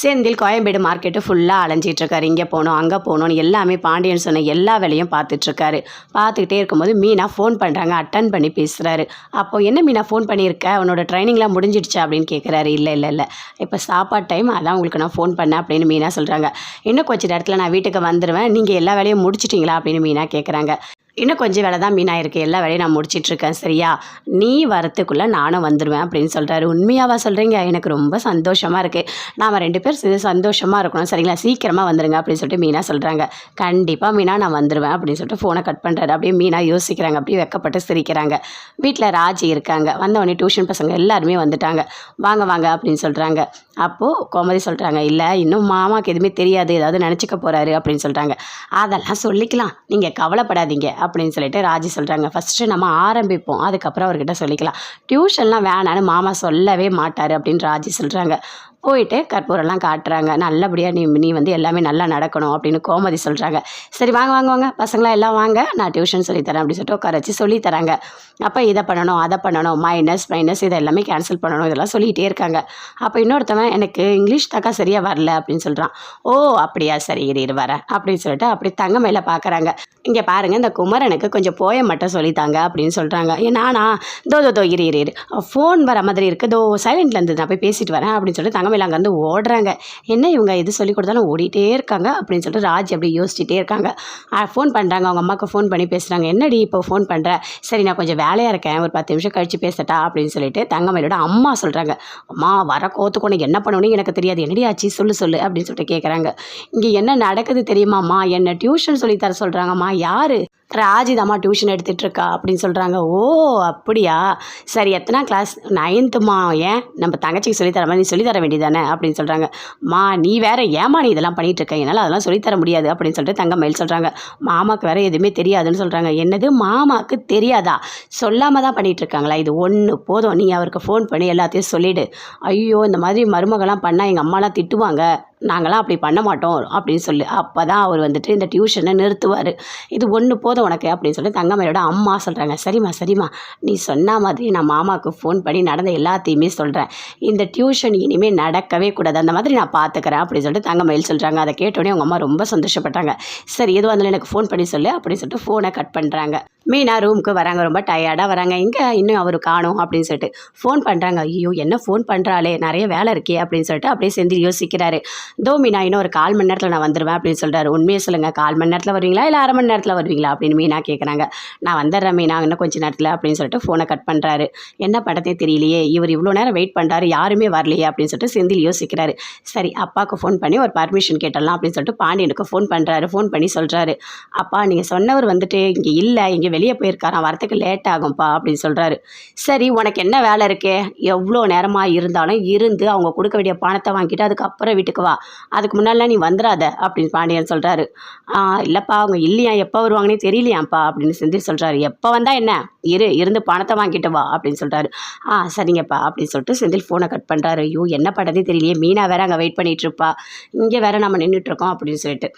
Senthil Koyambedu market ஃபுல்லாக அலைஞ்சிட்ருக்காரு. இங்கே போகணும் அங்கே போகணும்னு எல்லாமே பாண்டியன் சொன்ன எல்லா வேலையும் பார்த்துட்ருக்காரு. பார்த்துக்கிட்டே இருக்கும்போது மீனா ஃபோன் பண்ணுறாங்க. அட்டன் பண்ணி பேசுகிறாரு. அப்போது என்ன மீனா ஃபோன் பண்ணியிருக்க, உன்னோட ட்ரைனிங்லாம் முடிஞ்சிடுச்சா அப்படின்னு கேட்குறாரு. இல்லை இப்போ சாப்பாடு டைம், அதான் உங்களுக்கு நான் ஃபோன் பண்ணேன் அப்படின்னு மீனா சொல்கிறாங்க. இன்னும் கொஞ்சம் நேரத்தில் நான் வீட்டுக்கு வந்துடுவேன், நீங்கள் எல்லா வேலையும் முடிச்சிட்டிங்களா அப்படின்னு மீனா கேட்குறாங்க. இன்னும் கொஞ்சம் வேலை தான் மீனா இருக்குது, எல்லா வேலையும் நான் முடிச்சிட்ருக்கேன், சரியா, நீ வரத்துக்குள்ளே நானும் வந்துடுவேன் அப்படின்னு சொல்கிறாரு. உண்மையாவா சொல்கிறீங்க, எனக்கு ரொம்ப சந்தோஷமாக இருக்குது, நாம் 2 பேர் சந்தோஷமாக இருக்கணும், சரிங்களா, சீக்கிரமாக வந்துடுங்க அப்படின்னு சொல்லிட்டு மீனா சொல்கிறாங்க. கண்டிப்பாக மீனா நான் வந்துடுவேன் அப்படின்னு சொல்லிட்டு ஃபோனை கட் பண்ணுறாரு. அப்படியே மீனா யோசிக்கிறாங்க, அப்படியே வெக்கப்பட்டு சிரிக்கிறாங்க. வீட்டில் ராஜி இருக்காங்க. வந்தவொடனே டியூஷன் பசங்க எல்லாருமே வந்துட்டாங்க. வாங்க வாங்க அப்படின்னு சொல்கிறாங்க. அப்போது கோமதி சொல்கிறாங்க, இல்லை இன்னும் மாமாவுக்கு எதுவுமே தெரியாது, ஏதாவது நினச்சிக்க போகிறாரு அப்படின்னு சொல்கிறாங்க. அதெல்லாம் சொல்லிக்கலாம், நீங்கள் கவலைப்படாதீங்க அப்படின்னு சொல்லிட்டு ராஜி சொல்கிறாங்க. ஃபஸ்ட்டு நம்ம ஆரம்பிப்போம், அதுக்கப்புறம் அவர்கிட்ட சொல்லிக்கலாம், டியூஷன்லாம் வேணான்னு மாமா சொல்லவே மாட்டார் அப்படின்னு ராஜி சொல்கிறாங்க. போயிட்டு கற்பூரெல்லாம் காட்டுறாங்க. நல்லபடியாக நீ வந்து எல்லாமே நல்லா நடக்கணும் அப்படின்னு கோமதி சொல்கிறாங்க. சரி வாங்க வாங்க வாங்க பசங்களாம் எல்லாம் வாங்க, நான் டியூஷன் சொல்லித்தரேன் அப்படின்னு சொல்லிட்டு உட்கார வச்சு சொல்லித்தராங்க. அப்போ இதை பண்ணணும் அதை பண்ணணும், மைனஸ் இதை எல்லாமே கேன்சல் பண்ணணும், இதெல்லாம் சொல்லிகிட்டே இருக்காங்க. அப்போ இன்னொருத்தவன், எனக்கு இங்கிலீஷ் தாக்கா சரியாக வரல அப்படின்னு சொல்கிறான். ஓ அப்படியா, சரி இரு வரேன் அப்படின்னு சொல்லிட்டு அப்படி தங்கமயில பார்க்குறாங்க. இங்கே பாருங்கள், இந்த குமரனுக்கு கொஞ்சம் போயம் மட்டும் சொல்லித்தாங்க அப்படின்னு சொல்கிறாங்க. நானா தோ இரு ஃபோன் வர மாதிரி இருக்குது, தோ சைலண்டில் இருந்து நான் போய் பேசிட்டு வரேன் அப்படின்னு சொல்லிட்டு தங்கமயில அங்கேருந்து ஓடுறாங்க. என்ன இவங்க எது சொல்லி கொடுத்தாலும் ஓடிட்டே இருக்காங்க அப்படின்னு சொல்லிட்டு ராஜ் அப்படி யோசிச்சுட்டே இருக்காங்க. ஃபோன் பண்ணுறாங்க, அவங்க அம்மாவுக்கு ஃபோன் பண்ணி பேசுகிறாங்க. என்னடி இப்போ ஃபோன் பண்ணுற, சரி நான் கொஞ்சம் வேலையாக இருக்கேன், ஒரு 10 நிமிஷம் கழிச்சு பேசட்டா அப்படின்னு சொல்லிட்டு தங்கமயிலோட அம்மா சொல்கிறாங்க. அம்மா வர கோத்துக்கொண்டு என்ன பண்ணணும்னு எனக்கு தெரியாது, என்னடி ஆச்சு சொல்லு அப்படின்னு சொல்லிட்டு கேட்குறாங்க. இங்கே என்ன நடக்குது தெரியுமாம்மா, என்ன டியூஷன் சொல்லித்தர சொல்கிறாங்கம்மா. யார், ராஜிதாம்மா டியூஷன் எடுத்துகிட்ருக்கா அப்படின்னு சொல்கிறாங்க. ஓ அப்படியா, சரி எத்தனை கிளாஸ், 9th ஏன் நம்ம தங்கச்சிக்கு சொல்லித்தர மாதிரி நீ சொல்லித்தர வேண்டியதானே அப்படின்னு சொல்கிறாங்க. நீ வேறு ஏமா நீ இதெல்லாம் பண்ணிகிட்ருக்க, என்னால் அதெல்லாம் சொல்லித்தர முடியாது அப்படின்னு சொல்லிட்டு தங்கமயில் சொல்கிறாங்க. மாமாவுக்கு வேறு எதுவுமே தெரியாதுன்னு சொல்கிறாங்க. என்னது மாமாவுக்கு தெரியாதா, சொல்லாமல் தான் பண்ணிகிட்ருக்காங்களா, இது ஒன்று போதும், நீ அவருக்கு ஃபோன் பண்ணி எல்லாத்தையும் சொல்லிவிடு. ஐயோ இந்த மாதிரி மருமகள்லாம் பண்ணால் எங்கள் அம்மாலாம் திட்டுவாங்க, நாங்களாம் அப்படி பண்ண மாட்டோம் அப்படின்னு சொல்லி அப்போ தான் அவர் வந்துட்டு இந்த டியூஷனை நிறுத்துவார். இது ஒன்று போதும் உனக்கு அப்படின்னு சொல்லி தங்கமயிலோட அம்மா சொல்கிறாங்க. சரிம்மா நீ சொன்ன மாதிரி நான் மாமாவுக்கு ஃபோன் பண்ணி நடந்த எல்லாத்தையுமே சொல்கிறேன். இந்த டியூஷன் இனிமேல் நடக்கவே கூடாது, அந்த மாதிரி நான் பார்த்துக்கிறேன் அப்படின்னு சொல்லிட்டு தங்கமயில் சொல்கிறாங்க. அதை கேட்டோடனே அவங்க அம்மா ரொம்ப சந்தோஷப்பட்டாங்க. சரி எதுவும் அதில் எனக்கு ஃபோன் பண்ணி சொல்லு அப்படின்னு சொல்லிட்டு ஃபோனை கட் பண்ணுறாங்க. மீனா ரூமுக்கு வராங்க, ரொம்ப டயர்டாக வராங்க. இங்கே இன்னும் அவர் காணும் அப்படின்னு சொல்லிட்டு ஃபோன் பண்ணுறாங்க. ஐயோ என்ன ஃபோன் பண்ணுறாளே, நிறைய வேலை இருக்கே அப்படின்னு சொல்லிட்டு அப்படியே செந்தில் யோசிக்கிறாரு. தோ மீனா இன்னும் ஒரு 1/4 மணி நேரத்தில் நான் வந்துடுவேன் அப்படின்னு சொல்கிறாரு. உண்மையை சொல்லுங்கள், 1/4 மணி நேரத்தில் வருவீங்களா இல்லை 1/2 மணி நேரத்தில் வருவீங்களா அப்படின்னு மீனா கேட்குறாங்க. நான் வந்துடுறேன் மீனா இன்னும் கொஞ்சம் நேரத்தில் அப்படின்னு சொல்லிட்டு ஃபோனை கட் பண்ணுறாரு. என்ன படத்தே தெரியலையே, இவர் இவ்வளோ நேரம் வெயிட் பண்ணுறாரு, யாருமே வரலையே அப்படின்னு சொல்லிட்டு செந்தில் யோசிக்கிறாரு. சரி அப்பாவுக்கு ஃபோன் பண்ணி ஒரு பர்மிஷன் கேட்டலாம் அப்படின்னு சொல்லிட்டு பாண்டியனுக்கு ஃபோன் பண்ணுறாரு. ஃபோன் பண்ணி சொல்கிறாரு, அப்பா நீங்கள் சொன்னவர் வந்துட்டு இங்கே இல்லை, இங்கே வெளியே போயிருக்காராம், வரத்துக்கு லேட் ஆகும்ப்பா அப்படின்னு சொல்கிறாரு. சரி உனக்கு என்ன வேலை இருக்கே, எவ்வளோ நேரமாக இருந்தாலும் இருந்து அவங்க கொடுக்க வேண்டிய பணத்தை வாங்கிட்டு அதுக்கப்புறம் வீட்டுக்கு வா, அதுக்கு முன்னாடிலாம் நீ வந்துடாத அப்படின்னு பாண்டியன் சொல்கிறாரு. இல்லைப்பா அவங்க இல்லையா, எப்போ வருவாங்கன்னே தெரியலையாப்பா அப்படின்னு செந்தில் சொல்கிறாரு. எப்போ வந்தால் என்ன, இருந்து பணத்தை வாங்கிட்டு வா அப்படின்னு சொல்கிறாரு. சரிங்கப்பா அப்படின்னு சொல்லிட்டு செந்தில் ஃபோனை கட் பண்ணுறாரு. ஐயோ என்ன படத்தே தெரியலையே, மீனா வேறு அங்கே வெயிட் பண்ணிகிட்ருப்பா, இங்கே வேறு நம்ம நின்றுட்டுருக்கோம் அப்படின்னு சொல்லிட்டு